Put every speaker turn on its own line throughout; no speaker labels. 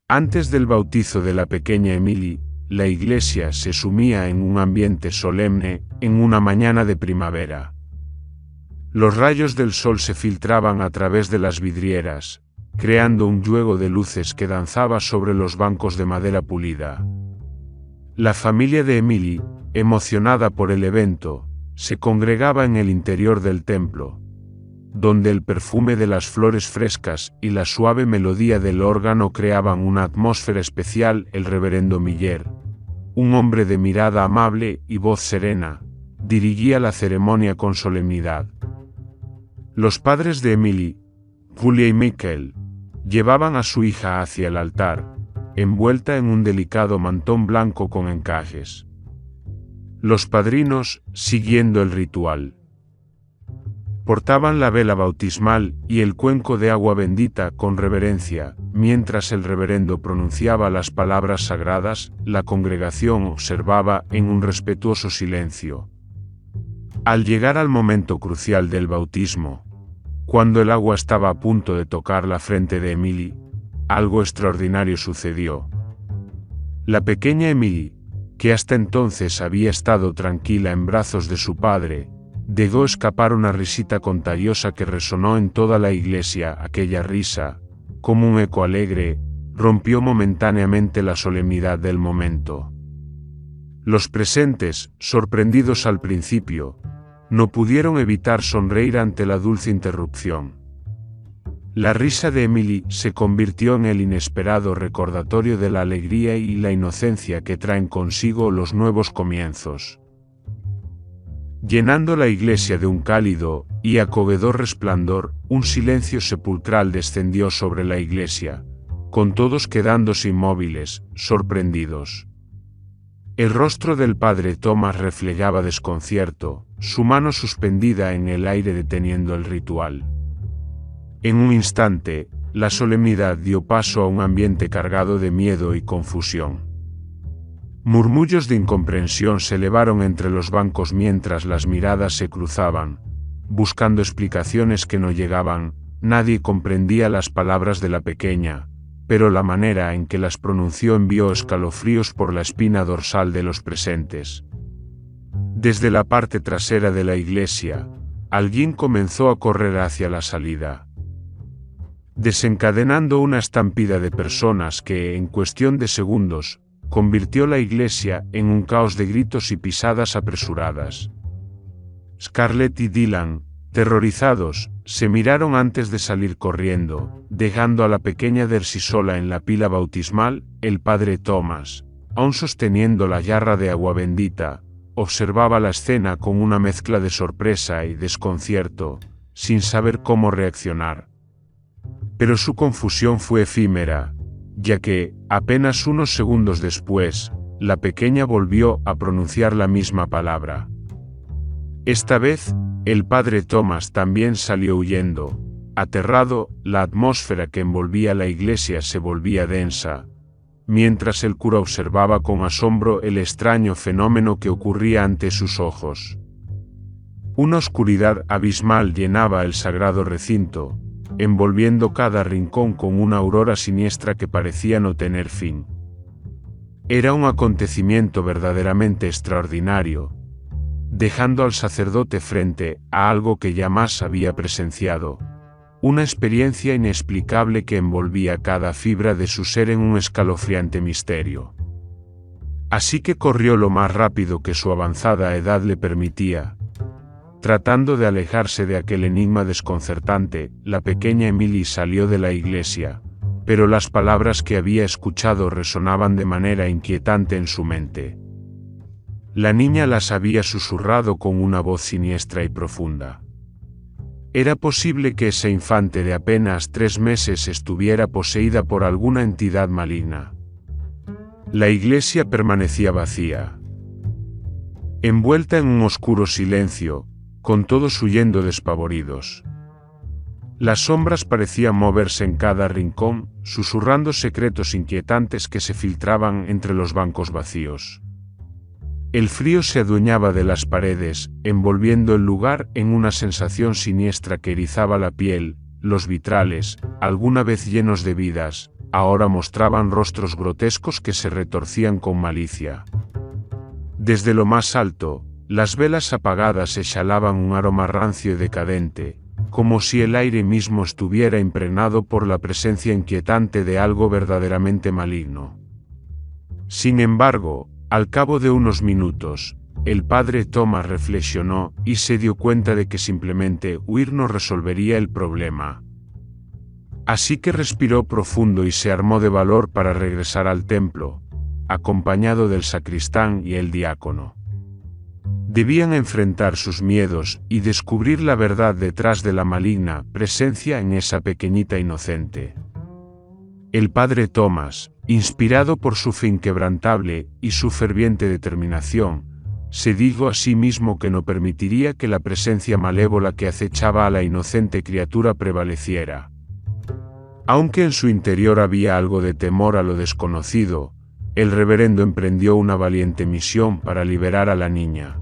Antes del bautizo de la pequeña Emily, la iglesia se sumía en un ambiente solemne en una mañana de primavera. Los rayos del sol se filtraban a través de las vidrieras, creando un juego de luces que danzaba sobre los bancos de madera pulida. La familia de Emily, emocionada por el evento, se congregaba en el interior del templo, donde el perfume de las flores frescas y la suave melodía del órgano creaban una atmósfera especial. El reverendo Miller, un hombre de mirada amable y voz serena, dirigía la ceremonia con solemnidad. Los padres de Emily, Julia y Michael, llevaban a su hija hacia el altar, envuelta en un delicado mantón blanco con encajes. Los padrinos, siguiendo el ritual, portaban la vela bautismal y el cuenco de agua bendita con reverencia. Mientras el reverendo pronunciaba las palabras sagradas, la congregación observaba en un respetuoso silencio. Al llegar al momento crucial del bautismo, cuando el agua estaba a punto de tocar la frente de Emily, algo extraordinario sucedió. La pequeña Emily, que hasta entonces había estado tranquila en brazos de su padre, dejó escapar una risita contagiosa que resonó en toda la iglesia. Aquella risa, como un eco alegre, rompió momentáneamente la solemnidad del momento. Los presentes, sorprendidos al principio, no pudieron evitar sonreír ante la dulce interrupción. La risa de Emily se convirtió en el inesperado recordatorio de la alegría y la inocencia que traen consigo los nuevos comienzos. Llenando la iglesia de un cálido y acogedor resplandor, un silencio sepulcral descendió sobre la iglesia, con todos quedándose inmóviles, sorprendidos. El rostro del padre Thomas reflejaba desconcierto, su mano suspendida en el aire deteniendo el ritual. En un instante, la solemnidad dio paso a un ambiente cargado de miedo y confusión. Murmullos de incomprensión se elevaron entre los bancos mientras las miradas se cruzaban, buscando explicaciones que no llegaban. Nadie comprendía las palabras de la pequeña, pero la manera en que las pronunció envió escalofríos por la espina dorsal de los presentes. Desde la parte trasera de la iglesia, alguien comenzó a correr hacia la salida, desencadenando una estampida de personas que, en cuestión de segundos, convirtió la iglesia en un caos de gritos y pisadas apresuradas. Scarlett y Dylan, terrorizados, se miraron antes de salir corriendo, dejando a la pequeña Darcy sola en la pila bautismal. El padre Thomas, aún sosteniendo la jarra de agua bendita, observaba la escena con una mezcla de sorpresa y desconcierto, sin saber cómo reaccionar. Pero su confusión fue efímera, ya que, apenas unos segundos después, la pequeña volvió a pronunciar la misma palabra. Esta vez, el padre Thomas también salió huyendo. Aterrado, la atmósfera que envolvía la iglesia se volvía densa, mientras el cura observaba con asombro el extraño fenómeno que ocurría ante sus ojos. Una oscuridad abismal llenaba el sagrado recinto, envolviendo cada rincón con una aurora siniestra que parecía no tener fin. Era un acontecimiento verdaderamente extraordinario, dejando al sacerdote frente a algo que jamás había presenciado, una experiencia inexplicable que envolvía cada fibra de su ser en un escalofriante misterio. Así que corrió lo más rápido que su avanzada edad le permitía. Tratando de alejarse de aquel enigma desconcertante, la pequeña Emily salió de la iglesia, pero las palabras que había escuchado resonaban de manera inquietante en su mente. La niña las había susurrado con una voz siniestra y profunda. Era posible que ese infante de apenas 3 meses estuviera poseída por alguna entidad maligna. La iglesia permanecía vacía, envuelta en un oscuro silencio, con todos huyendo despavoridos. Las sombras parecían moverse en cada rincón, susurrando secretos inquietantes que se filtraban entre los bancos vacíos. El frío se adueñaba de las paredes, envolviendo el lugar en una sensación siniestra que erizaba la piel. Los vitrales, alguna vez llenos de vidas, ahora mostraban rostros grotescos que se retorcían con malicia. Desde lo más alto, las velas apagadas exhalaban un aroma rancio y decadente, como si el aire mismo estuviera impregnado por la presencia inquietante de algo verdaderamente maligno. Sin embargo, al cabo de unos minutos, el padre Thomas reflexionó y se dio cuenta de que simplemente huir no resolvería el problema. Así que respiró profundo y se armó de valor para regresar al templo, acompañado del sacristán y el diácono. Debían enfrentar sus miedos y descubrir la verdad detrás de la maligna presencia en esa pequeñita inocente. El padre Thomas, inspirado por su fe inquebrantable y su ferviente determinación, se dijo a sí mismo que no permitiría que la presencia malévola que acechaba a la inocente criatura prevaleciera. Aunque en su interior había algo de temor a lo desconocido, el reverendo emprendió una valiente misión para liberar a la niña.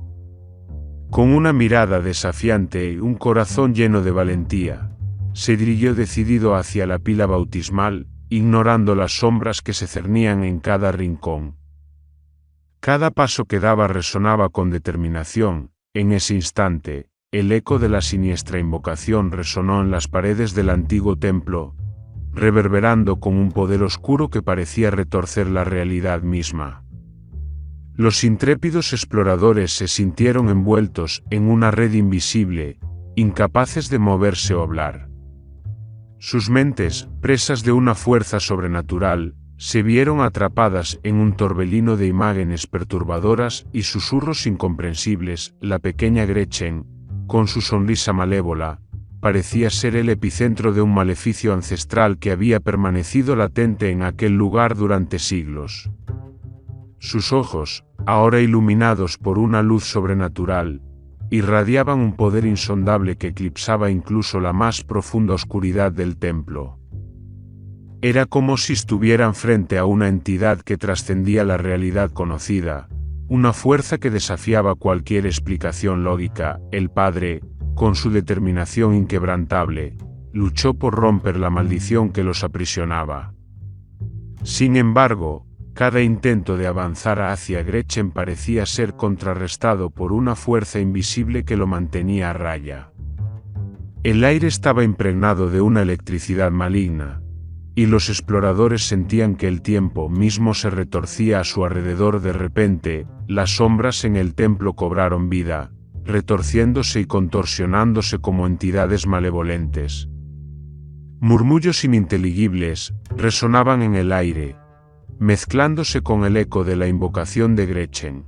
Con una mirada desafiante y un corazón lleno de valentía, se dirigió decidido hacia la pila bautismal, ignorando las sombras que se cernían en cada rincón. Cada paso que daba resonaba con determinación. En ese instante, el eco de la siniestra invocación resonó en las paredes del antiguo templo, reverberando con un poder oscuro que parecía retorcer la realidad misma. Los intrépidos exploradores se sintieron envueltos en una red invisible, incapaces de moverse o hablar. Sus mentes, presas de una fuerza sobrenatural, se vieron atrapadas en un torbellino de imágenes perturbadoras y susurros incomprensibles. La pequeña Gretchen, con su sonrisa malévola, parecía ser el epicentro de un maleficio ancestral que había permanecido latente en aquel lugar durante siglos. Sus ojos, ahora iluminados por una luz sobrenatural, irradiaban un poder insondable que eclipsaba incluso la más profunda oscuridad del templo. Era como si estuvieran frente a una entidad que trascendía la realidad conocida, una fuerza que desafiaba cualquier explicación lógica. El padre, con su determinación inquebrantable, luchó por romper la maldición que los aprisionaba. Sin embargo, cada intento de avanzar hacia Gretchen parecía ser contrarrestado por una fuerza invisible que lo mantenía a raya. El aire estaba impregnado de una electricidad maligna, y los exploradores sentían que el tiempo mismo se retorcía a su alrededor. De repente, las sombras en el templo cobraron vida, retorciéndose y contorsionándose como entidades malevolentes. Murmullos ininteligibles resonaban en el aire, mezclándose con el eco de la invocación de Gretchen.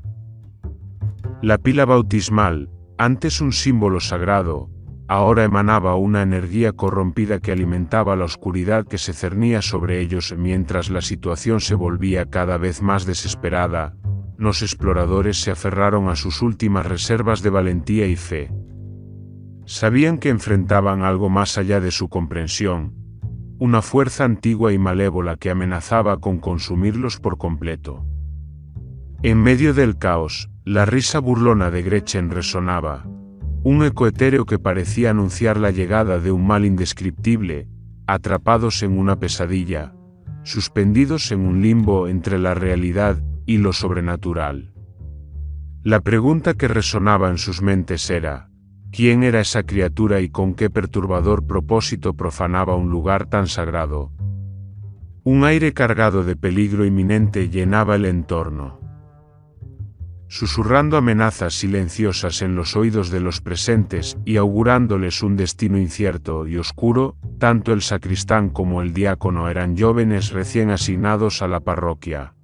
La pila bautismal, antes un símbolo sagrado, ahora emanaba una energía corrompida que alimentaba la oscuridad que se cernía sobre ellos. Mientras la situación se volvía cada vez más desesperada, los exploradores se aferraron a sus últimas reservas de valentía y fe. Sabían que enfrentaban algo más allá de su comprensión, una fuerza antigua y malévola que amenazaba con consumirlos por completo. En medio del caos, la risa burlona de Gretchen resonaba, un eco etéreo que parecía anunciar la llegada de un mal indescriptible. Atrapados en una pesadilla, suspendidos en un limbo entre la realidad y lo sobrenatural. La pregunta que resonaba en sus mentes era: ¿quién era esa criatura y con qué perturbador propósito profanaba un lugar tan sagrado? Un aire cargado de peligro inminente llenaba el entorno. Susurrando amenazas silenciosas en los oídos de los presentes y augurándoles un destino incierto y oscuro, tanto el sacristán como el diácono eran jóvenes recién asignados a la parroquia.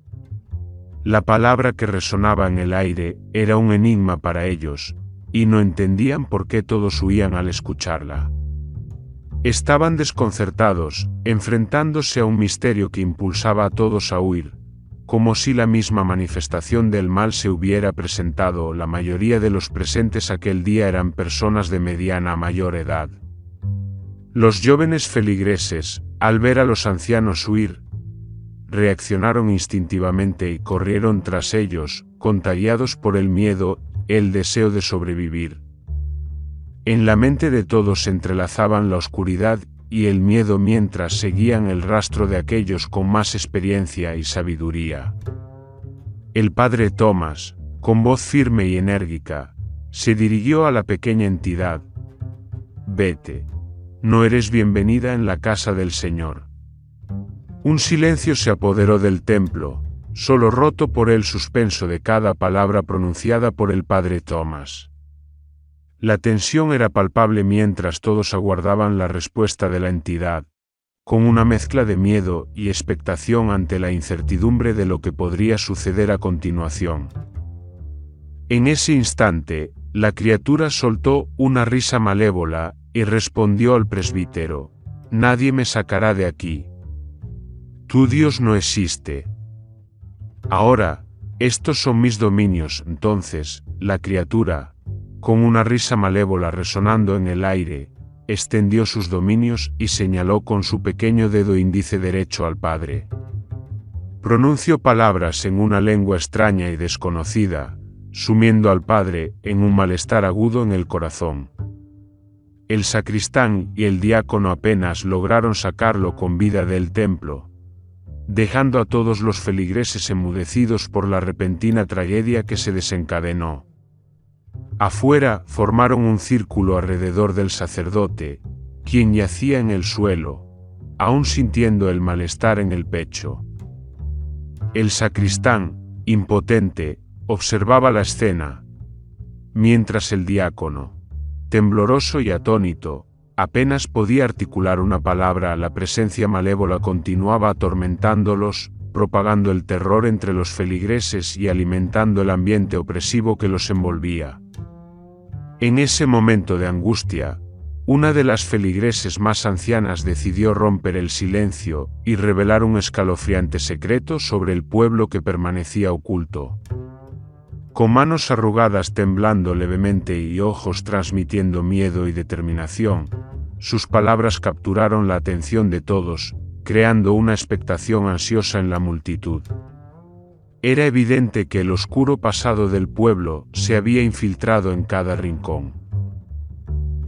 La palabra que resonaba en el aire era un enigma para ellos, y no entendían por qué todos huían al escucharla. Estaban desconcertados, enfrentándose a un misterio que impulsaba a todos a huir, como si la misma manifestación del mal se hubiera presentado. La mayoría de los presentes aquel día eran personas de mediana a mayor edad. Los jóvenes feligreses, al ver a los ancianos huir, reaccionaron instintivamente y corrieron tras ellos, contagiados por el miedo, el deseo de sobrevivir. En la mente de todos se entrelazaban la oscuridad y el miedo mientras seguían el rastro de aquellos con más experiencia y sabiduría. El padre Thomas, con voz firme y enérgica, se dirigió a la pequeña entidad. Vete. No eres bienvenida en la casa del Señor. Un silencio se apoderó del templo, solo roto por el suspenso de cada palabra pronunciada por el padre Thomas. La tensión era palpable mientras todos aguardaban la respuesta de la entidad, con una mezcla de miedo y expectación ante la incertidumbre de lo que podría suceder a continuación. En ese instante, la criatura soltó una risa malévola y respondió al presbítero: «Nadie me sacará de aquí. Tu Dios no existe. Ahora, estos son mis dominios». Entonces, la criatura, con una risa malévola resonando en el aire, extendió sus dominios y señaló con su pequeño dedo índice derecho al padre. Pronunció palabras en una lengua extraña y desconocida, sumiendo al padre en un malestar agudo en el corazón. El sacristán y el diácono apenas lograron sacarlo con vida del templo, dejando a todos los feligreses enmudecidos por la repentina tragedia que se desencadenó. Afuera formaron un círculo alrededor del sacerdote, quien yacía en el suelo, aún sintiendo el malestar en el pecho. El sacristán, impotente, observaba la escena, mientras el diácono, tembloroso y atónito, apenas podía articular una palabra. La presencia malévola continuaba atormentándolos, propagando el terror entre los feligreses y alimentando el ambiente opresivo que los envolvía. En ese momento de angustia, una de las feligreses más ancianas decidió romper el silencio y revelar un escalofriante secreto sobre el pueblo que permanecía oculto. Con manos arrugadas, temblando levemente y ojos transmitiendo miedo y determinación, sus palabras capturaron la atención de todos, creando una expectación ansiosa en la multitud. Era evidente que el oscuro pasado del pueblo se había infiltrado en cada rincón.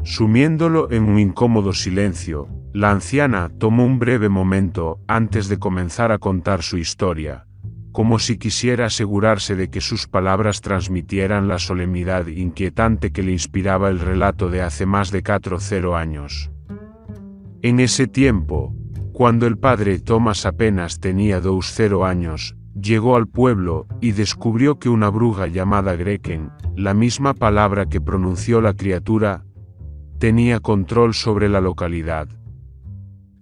Sumiéndolo en un incómodo silencio, la anciana tomó un breve momento antes de comenzar a contar su historia, como si quisiera asegurarse de que sus palabras transmitieran la solemnidad inquietante que le inspiraba el relato de hace más de 40 años. En ese tiempo, cuando el padre Thomas apenas tenía 20 años, llegó al pueblo y descubrió que una bruja llamada Greken, la misma palabra que pronunció la criatura, tenía control sobre la localidad.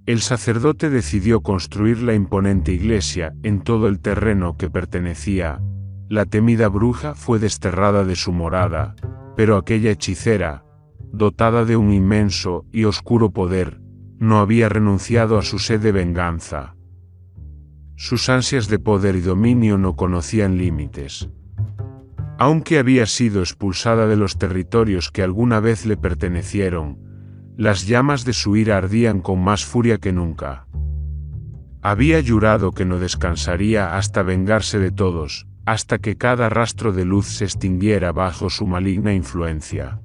El sacerdote decidió construir la imponente iglesia en todo el terreno que pertenecía. La temida bruja fue desterrada de su morada, pero aquella hechicera, dotada de un inmenso y oscuro poder, no había renunciado a su sed de venganza. Sus ansias de poder y dominio no conocían límites. Aunque había sido expulsada de los territorios que alguna vez le pertenecieron, las llamas de su ira ardían con más furia que nunca. Había jurado que no descansaría hasta vengarse de todos, hasta que cada rastro de luz se extinguiera bajo su maligna influencia.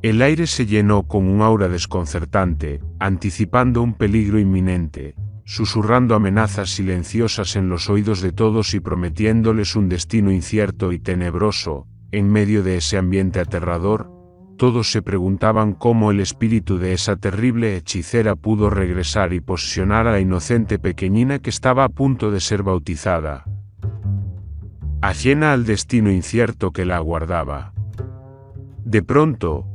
El aire se llenó con un aura desconcertante, anticipando un peligro inminente, susurrando amenazas silenciosas en los oídos de todos y prometiéndoles un destino incierto y tenebroso. En medio de ese ambiente aterrador, todos se preguntaban cómo el espíritu de esa terrible hechicera pudo regresar y posesionar a la inocente pequeñina que estaba a punto de ser bautizada, ajena al destino incierto que la aguardaba. De pronto,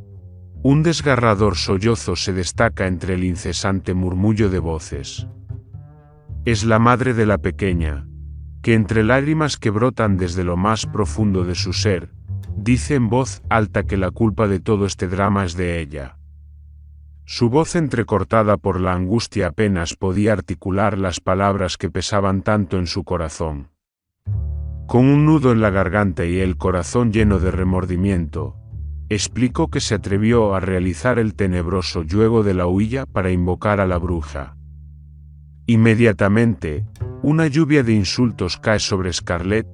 un desgarrador sollozo se destaca entre el incesante murmullo de voces. Es la madre de la pequeña, que entre lágrimas que brotan desde lo más profundo de su ser, dice en voz alta que la culpa de todo este drama es de ella. Su voz entrecortada por la angustia apenas podía articular las palabras que pesaban tanto en su corazón. Con un nudo en la garganta y el corazón lleno de remordimiento, explicó que se atrevió a realizar el tenebroso juego de la huilla para invocar a la bruja. Inmediatamente, una lluvia de insultos cae sobre Scarlett,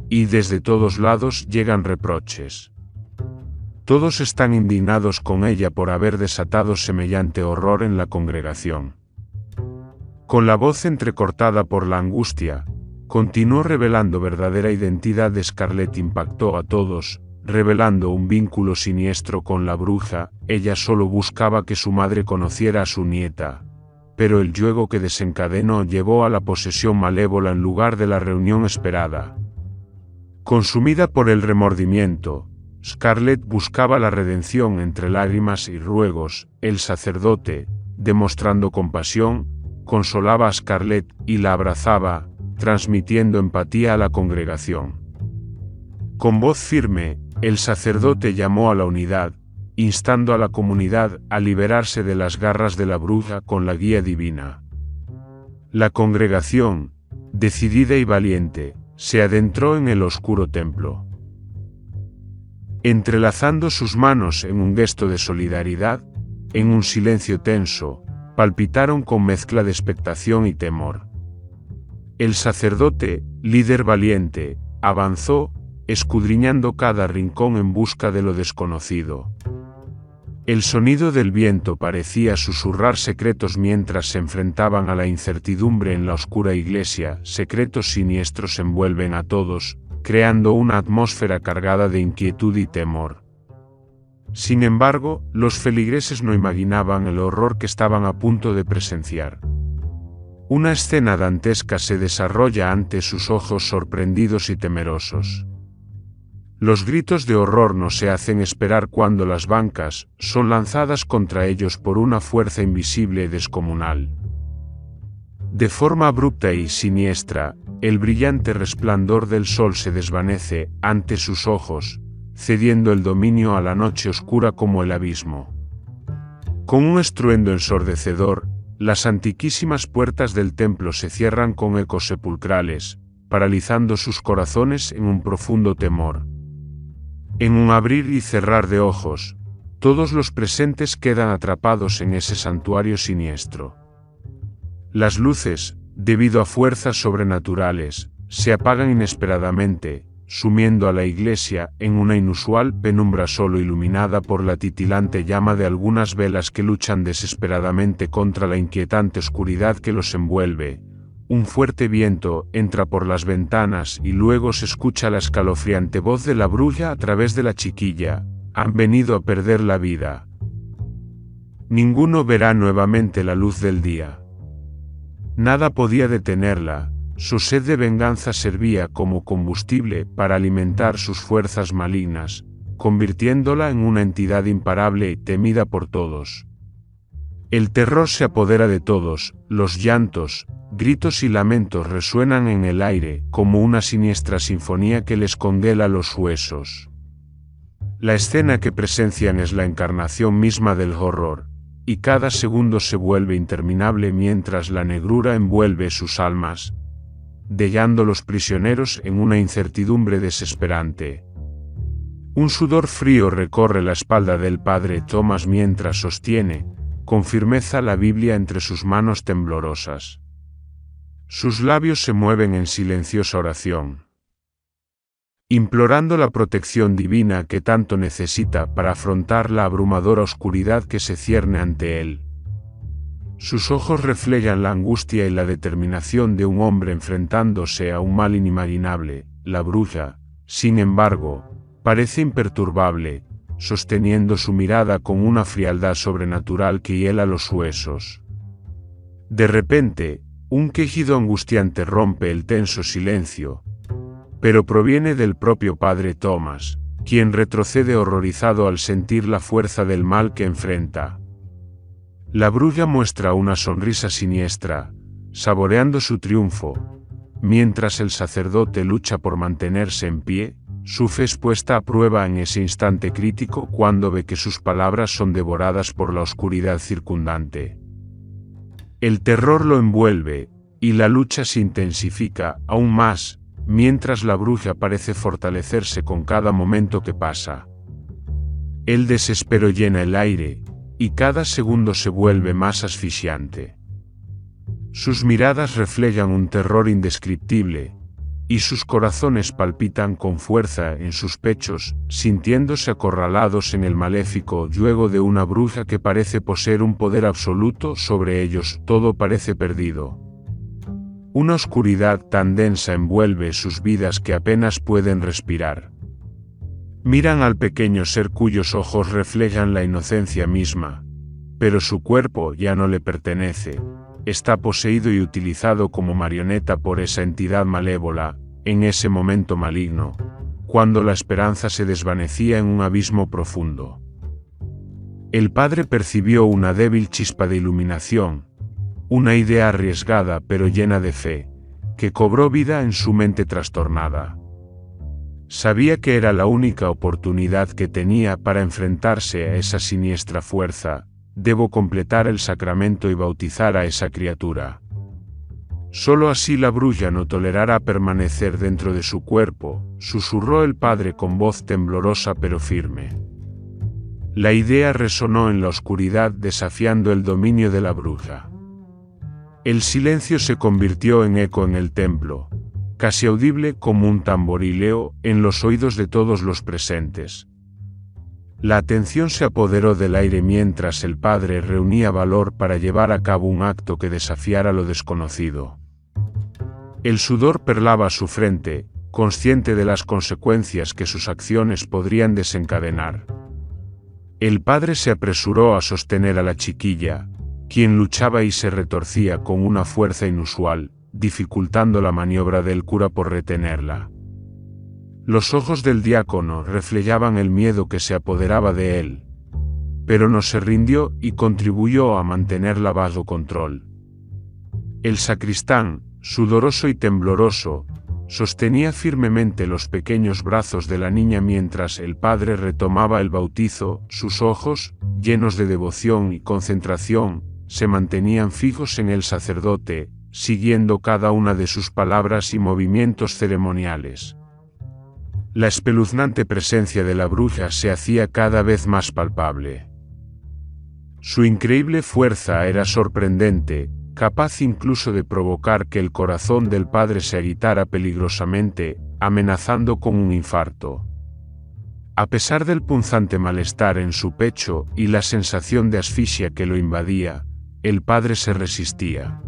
y desde todos lados llegan reproches. Todos están indignados con ella por haber desatado semejante horror en la congregación. Con la voz entrecortada por la angustia, continuó revelando verdadera identidad de Scarlett. Impactó a todos, revelando un vínculo siniestro con la bruja. Ella solo buscaba que su madre conociera a su nieta, pero el yugo que desencadenó llevó a la posesión malévola en lugar de la reunión esperada. Consumida por el remordimiento, Scarlett buscaba la redención entre lágrimas y ruegos. El sacerdote, demostrando compasión, consolaba a Scarlett y la abrazaba, transmitiendo empatía a la congregación. Con voz firme, el sacerdote llamó a la unidad, instando a la comunidad a liberarse de las garras de la bruja con la guía divina. La congregación, decidida y valiente, se adentró en el oscuro templo. Entrelazando sus manos en un gesto de solidaridad, en un silencio tenso, palpitaron con mezcla de expectación y temor. El sacerdote, líder valiente, avanzó, escudriñando cada rincón en busca de lo desconocido. El sonido del viento parecía susurrar secretos mientras se enfrentaban a la incertidumbre en la oscura iglesia. Secretos siniestros envuelven a todos, creando una atmósfera cargada de inquietud y temor. Sin embargo, los feligreses no imaginaban el horror que estaban a punto de presenciar. Una escena dantesca se desarrolla ante sus ojos sorprendidos y temerosos. Los gritos de horror no se hacen esperar cuando las bancas son lanzadas contra ellos por una fuerza invisible y descomunal. De forma abrupta y siniestra, el brillante resplandor del sol se desvanece ante sus ojos, cediendo el dominio a la noche oscura como el abismo. Con un estruendo ensordecedor, las antiquísimas puertas del templo se cierran con ecos sepulcrales, paralizando sus corazones en un profundo temor. En un abrir y cerrar de ojos, todos los presentes quedan atrapados en ese santuario siniestro. Las luces, debido a fuerzas sobrenaturales, se apagan inesperadamente, sumiendo a la iglesia en una inusual penumbra solo iluminada por la titilante llama de algunas velas que luchan desesperadamente contra la inquietante oscuridad que los envuelve. Un fuerte viento entra por las ventanas y luego se escucha la escalofriante voz de la bruja a través de la chiquilla: han venido a perder la vida. Ninguno verá nuevamente la luz del día. Nada podía detenerla, su sed de venganza servía como combustible para alimentar sus fuerzas malignas, convirtiéndola en una entidad imparable y temida por todos. El terror se apodera de todos, los llantos, gritos y lamentos resuenan en el aire como una siniestra sinfonía que les congela los huesos. La escena que presencian es la encarnación misma del horror, y cada segundo se vuelve interminable mientras la negrura envuelve sus almas, dejando los prisioneros en una incertidumbre desesperante. Un sudor frío recorre la espalda del padre Thomas mientras sostiene, con firmeza, la Biblia entre sus manos temblorosas. Sus labios se mueven en silenciosa oración, implorando la protección divina que tanto necesita para afrontar la abrumadora oscuridad que se cierne ante él. Sus ojos reflejan la angustia y la determinación de un hombre enfrentándose a un mal inimaginable. La bruja, sin embargo, parece imperturbable, sosteniendo su mirada con una frialdad sobrenatural que hiela los huesos. De repente, un quejido angustiante rompe el tenso silencio, pero proviene del propio padre Thomas, quien retrocede horrorizado al sentir la fuerza del mal que enfrenta. La bruja muestra una sonrisa siniestra, saboreando su triunfo, mientras el sacerdote lucha por mantenerse en pie. Su fe es puesta a prueba en ese instante crítico cuando ve que sus palabras son devoradas por la oscuridad circundante. El terror lo envuelve, y la lucha se intensifica aún más, mientras la bruja parece fortalecerse con cada momento que pasa. El desespero llena el aire, y cada segundo se vuelve más asfixiante. Sus miradas reflejan un terror indescriptible, y sus corazones palpitan con fuerza en sus pechos, sintiéndose acorralados en el maléfico yugo de una bruja que parece poseer un poder absoluto sobre ellos. Todo parece perdido. Una oscuridad tan densa envuelve sus vidas que apenas pueden respirar. Miran al pequeño ser cuyos ojos reflejan la inocencia misma, pero su cuerpo ya no le pertenece. Está poseído y utilizado como marioneta por esa entidad malévola. En ese momento maligno, cuando la esperanza se desvanecía en un abismo profundo, el padre percibió una débil chispa de iluminación, una idea arriesgada pero llena de fe, que cobró vida en su mente trastornada. Sabía que era la única oportunidad que tenía para enfrentarse a esa siniestra fuerza. Debo completar el sacramento y bautizar a esa criatura. Solo así la bruja no tolerará permanecer dentro de su cuerpo, susurró el padre con voz temblorosa pero firme. La idea resonó en la oscuridad desafiando el dominio de la bruja. El silencio se convirtió en eco en el templo, casi audible como un tamborileo en los oídos de todos los presentes. La atención se apoderó del aire mientras el padre reunía valor para llevar a cabo un acto que desafiara lo desconocido. El sudor perlaba su frente, consciente de las consecuencias que sus acciones podrían desencadenar. El padre se apresuró a sostener a la chiquilla, quien luchaba y se retorcía con una fuerza inusual, dificultando la maniobra del cura por retenerla. Los ojos del diácono reflejaban el miedo que se apoderaba de él, pero no se rindió y contribuyó a mantenerla bajo control. El sacristán, sudoroso y tembloroso, sostenía firmemente los pequeños brazos de la niña mientras el padre retomaba el bautizo. Sus ojos, llenos de devoción y concentración, se mantenían fijos en el sacerdote, siguiendo cada una de sus palabras y movimientos ceremoniales. La espeluznante presencia de la bruja se hacía cada vez más palpable. Su increíble fuerza era sorprendente, capaz incluso de provocar que el corazón del padre se agitara peligrosamente, amenazando con un infarto. A pesar del punzante malestar en su pecho y la sensación de asfixia que lo invadía, el padre se resistía.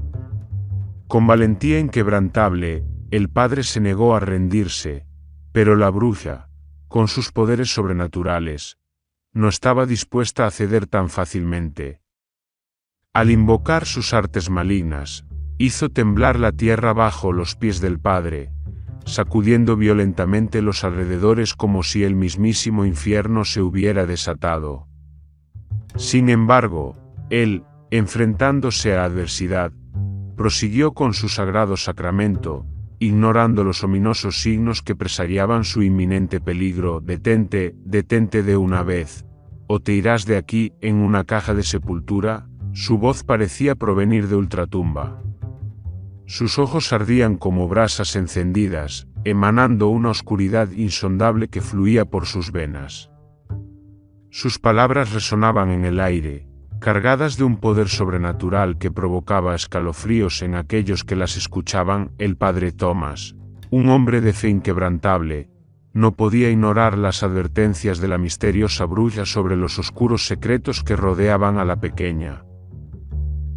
Con valentía inquebrantable, el padre se negó a rendirse, pero la bruja, con sus poderes sobrenaturales, no estaba dispuesta a ceder tan fácilmente. Al invocar sus artes malignas, hizo temblar la tierra bajo los pies del padre, sacudiendo violentamente los alrededores como si el mismísimo infierno se hubiera desatado. Sin embargo, él, enfrentándose a la adversidad, prosiguió con su sagrado sacramento, ignorando los ominosos signos que presagiaban su inminente peligro. Detente, detente de una vez, o te irás de aquí en una caja de sepultura. Su voz parecía provenir de ultratumba. Sus ojos ardían como brasas encendidas, emanando una oscuridad insondable que fluía por sus venas. Sus palabras resonaban en el aire, cargadas de un poder sobrenatural que provocaba escalofríos en aquellos que las escuchaban. El padre Thomas, un hombre de fe inquebrantable, no podía ignorar las advertencias de la misteriosa bruja sobre los oscuros secretos que rodeaban a la pequeña.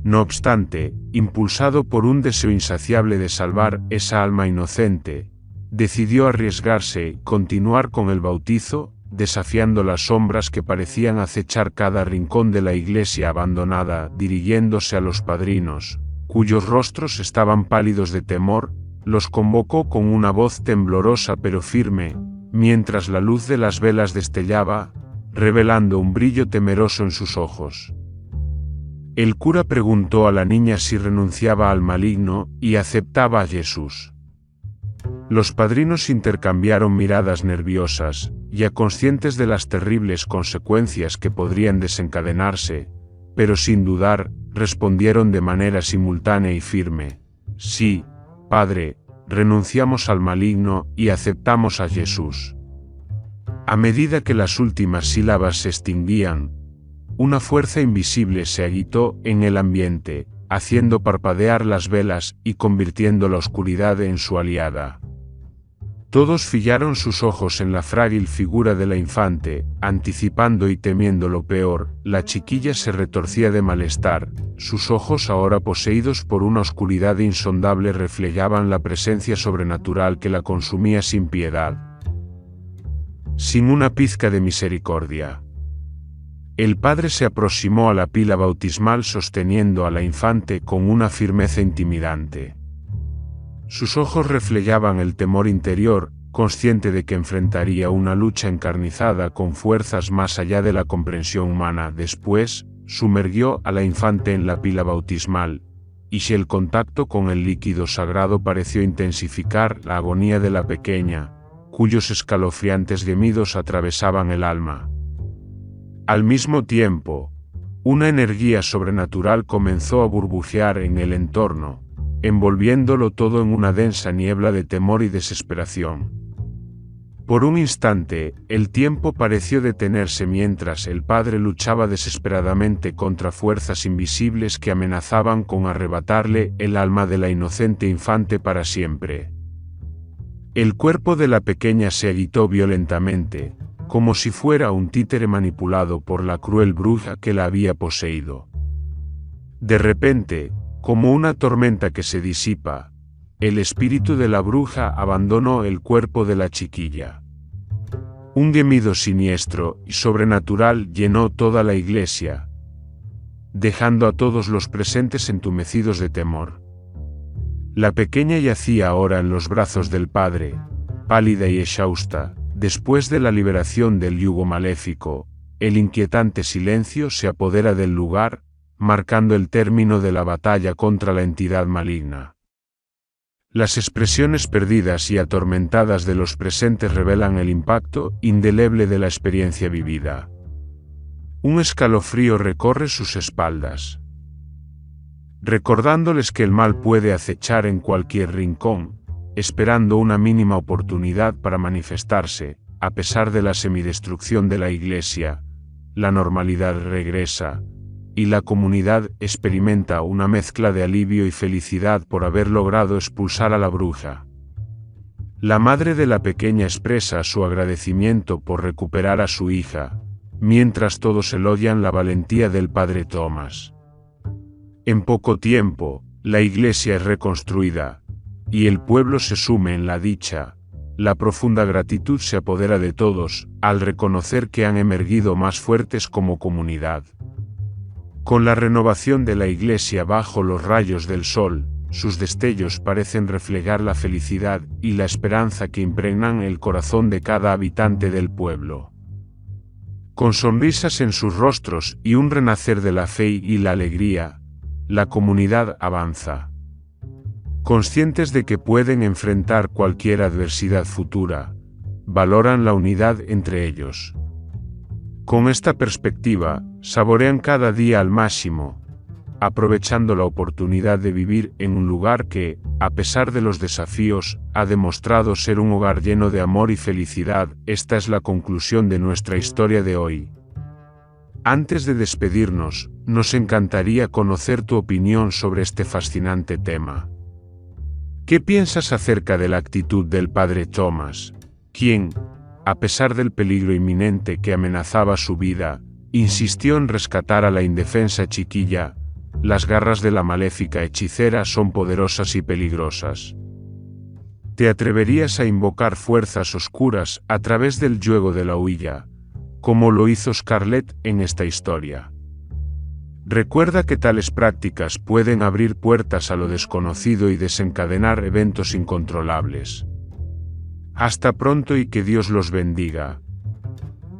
No obstante, impulsado por un deseo insaciable de salvar esa alma inocente, decidió arriesgarse y continuar con el bautizo, desafiando las sombras que parecían acechar cada rincón de la iglesia abandonada. Dirigiéndose a los padrinos, cuyos rostros estaban pálidos de temor, los convocó con una voz temblorosa pero firme, mientras la luz de las velas destellaba, revelando un brillo temeroso en sus ojos. El cura preguntó a la niña si renunciaba al maligno y aceptaba a Jesús. Los padrinos intercambiaron miradas nerviosas, ya conscientes de las terribles consecuencias que podrían desencadenarse, pero sin dudar, respondieron de manera simultánea y firme: sí, Padre, renunciamos al maligno y aceptamos a Jesús. A medida que las últimas sílabas se extinguían, una fuerza invisible se agitó en el ambiente, haciendo parpadear las velas y convirtiendo la oscuridad en su aliada. Todos fijaron sus ojos en la frágil figura de la infante, anticipando y temiendo lo peor. La chiquilla se retorcía de malestar, sus ojos ahora poseídos por una oscuridad insondable reflejaban la presencia sobrenatural que la consumía sin piedad, sin una pizca de misericordia. El padre se aproximó a la pila bautismal sosteniendo a la infante con una firmeza intimidante. Sus ojos reflejaban el temor interior, consciente de que enfrentaría una lucha encarnizada con fuerzas más allá de la comprensión humana. Después, sumergió a la infante en la pila bautismal, y si el contacto con el líquido sagrado pareció intensificar la agonía de la pequeña, cuyos escalofriantes gemidos atravesaban el alma. Al mismo tiempo, una energía sobrenatural comenzó a burbujear en el entorno, envolviéndolo todo en una densa niebla de temor y desesperación. Por un instante, el tiempo pareció detenerse mientras el padre luchaba desesperadamente contra fuerzas invisibles que amenazaban con arrebatarle el alma de la inocente infante para siempre. El cuerpo de la pequeña se agitó violentamente, como si fuera un títere manipulado por la cruel bruja que la había poseído. De repente, como una tormenta que se disipa, el espíritu de la bruja abandonó el cuerpo de la chiquilla. Un gemido siniestro y sobrenatural llenó toda la iglesia, dejando a todos los presentes entumecidos de temor. La pequeña yacía ahora en los brazos del padre, pálida y exhausta. Después de la liberación del yugo maléfico, el inquietante silencio se apodera del lugar, marcando el término de la batalla contra la entidad maligna. Las expresiones perdidas y atormentadas de los presentes revelan el impacto indeleble de la experiencia vivida. Un escalofrío recorre sus espaldas, recordándoles que el mal puede acechar en cualquier rincón, esperando una mínima oportunidad para manifestarse. A pesar de la semidestrucción de la iglesia, la normalidad regresa, y la comunidad experimenta una mezcla de alivio y felicidad por haber logrado expulsar a la bruja. La madre de la pequeña expresa su agradecimiento por recuperar a su hija, mientras todos elogian la valentía del padre Thomas. En poco tiempo, la iglesia es reconstruida, y el pueblo se sume en la dicha. La profunda gratitud se apodera de todos, al reconocer que han emergido más fuertes como comunidad. Con la renovación de la iglesia bajo los rayos del sol, sus destellos parecen reflejar la felicidad y la esperanza que impregnan el corazón de cada habitante del pueblo. Con sonrisas en sus rostros y un renacer de la fe y la alegría, la comunidad avanza. Conscientes de que pueden enfrentar cualquier adversidad futura, valoran la unidad entre ellos. Con esta perspectiva, saborean cada día al máximo, aprovechando la oportunidad de vivir en un lugar que, a pesar de los desafíos, ha demostrado ser un hogar lleno de amor y felicidad. Esta es la conclusión de nuestra historia de hoy. Antes de despedirnos, nos encantaría conocer tu opinión sobre este fascinante tema. ¿Qué piensas acerca de la actitud del padre Thomas, quien, a pesar del peligro inminente que amenazaba su vida, insistió en rescatar a la indefensa chiquilla? Las garras de la maléfica hechicera son poderosas y peligrosas. ¿Te atreverías a invocar fuerzas oscuras a través del juego de la huilla, como lo hizo Scarlett en esta historia? Recuerda que tales prácticas pueden abrir puertas a lo desconocido y desencadenar eventos incontrolables. Hasta pronto y que Dios los bendiga.